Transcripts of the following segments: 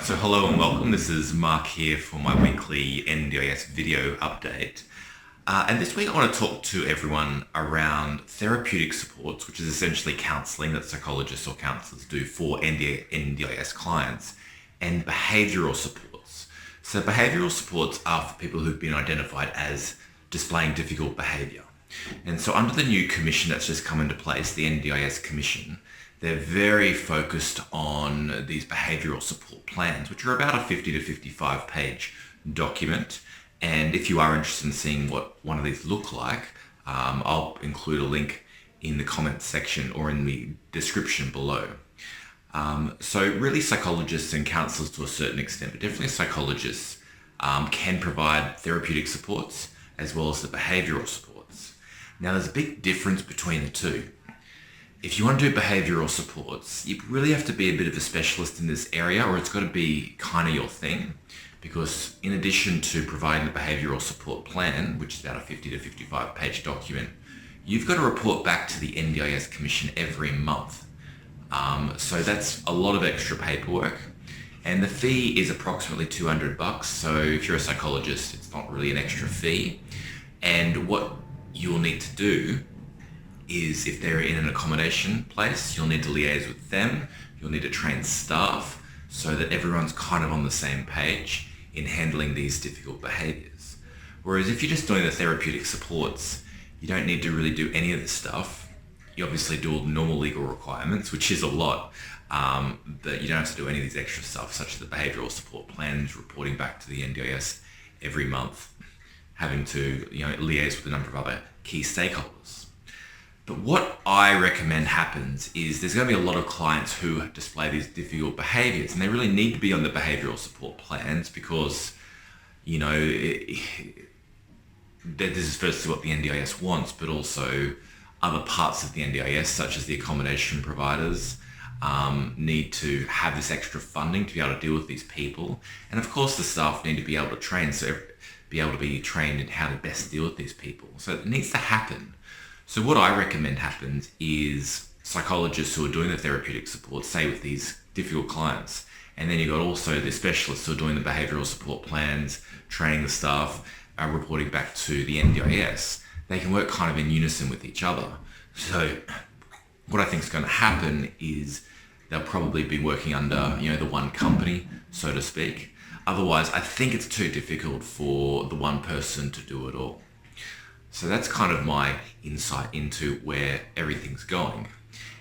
So hello and welcome. This is Mark here for my weekly NDIS video update. And this week I want to talk to everyone around therapeutic supports, which is essentially counselling that psychologists or counsellors do for NDIS clients, and behavioural supports. So behavioural supports are for people who've been identified as displaying difficult behaviour. And so under the new commission that's just come into place, the NDIS commission, they're very focused on these behavioural support plans, which are about a 50 to 55 page document. And if you are interested in seeing what one of these look like, I'll include a link in the comments section or in the description below. So really psychologists and counsellors to a certain extent, but definitely psychologists can provide therapeutic supports as well as the behavioural supports. Now there's a big difference between the two. If you want to do behavioural supports, you really have to be a bit of a specialist in this area, or it's got to be kind of your thing, because in addition to providing the behavioural support plan, which is about a 50 to 55 page document, you've got to report back to the NDIS Commission every month. So that's a lot of extra paperwork, and the fee is approximately $200. So if you're a psychologist, it's not really an extra fee. And what you'll need to do is, if they're in an accommodation place, you'll need to liaise with them, you'll need to train staff so that everyone's kind of on the same page in handling these difficult behaviours. Whereas if you're just doing the therapeutic supports, you don't need to really do any of this stuff. You obviously do all the normal legal requirements, which is a lot, but you don't have to do any of these extra stuff, such as the behavioural support plans, reporting back to the NDIS every month, having to liaise with a number of other key stakeholders. But what I recommend happens is there's going to be a lot of clients who display these difficult behaviours, and they really need to be on the behavioural support plans because, this is firstly what the NDIS wants, but also other parts of the NDIS, such as the accommodation providers, need to have this extra funding to be able to deal with these people. And of course the staff need to be able to train, be able to be trained in how to best deal with these people. So it needs to happen. So what I recommend happens is psychologists who are doing the therapeutic support, say with these difficult clients, and then you've got also the specialists who are doing the behavioural support plans, training the staff, reporting back to the NDIS. They can work kind of in unison with each other. So what I think is going to happen is they'll probably be working under, the one company, so to speak. Otherwise, I think it's too difficult for the one person to do it all. So that's kind of my insight into where everything's going.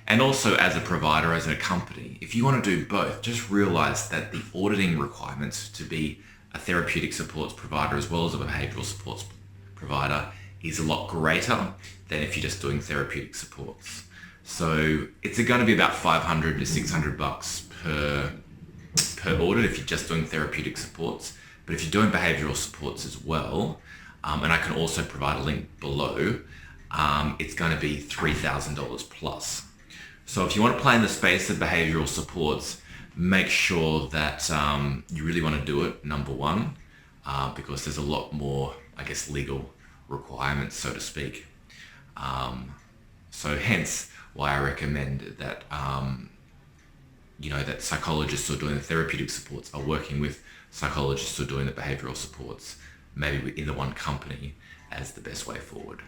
And also as a provider, as a company, if you want to do both, just realize that the auditing requirements to be a therapeutic supports provider as well as a behavioural supports provider is a lot greater than if you're just doing therapeutic supports. So it's going to be about $500 to $600 per audit if you're just doing therapeutic supports. But if you're doing behavioural supports as well, and I can also provide a link below, it's going to be $3,000 plus. So if you want to play in the space of behavioural supports, make sure that you really want to do it, number one, because there's a lot more, legal requirements, so to speak. So hence why I recommend that, that psychologists who are doing the therapeutic supports are working with psychologists who are doing the behavioural supports, maybe in the one company, as the best way forward.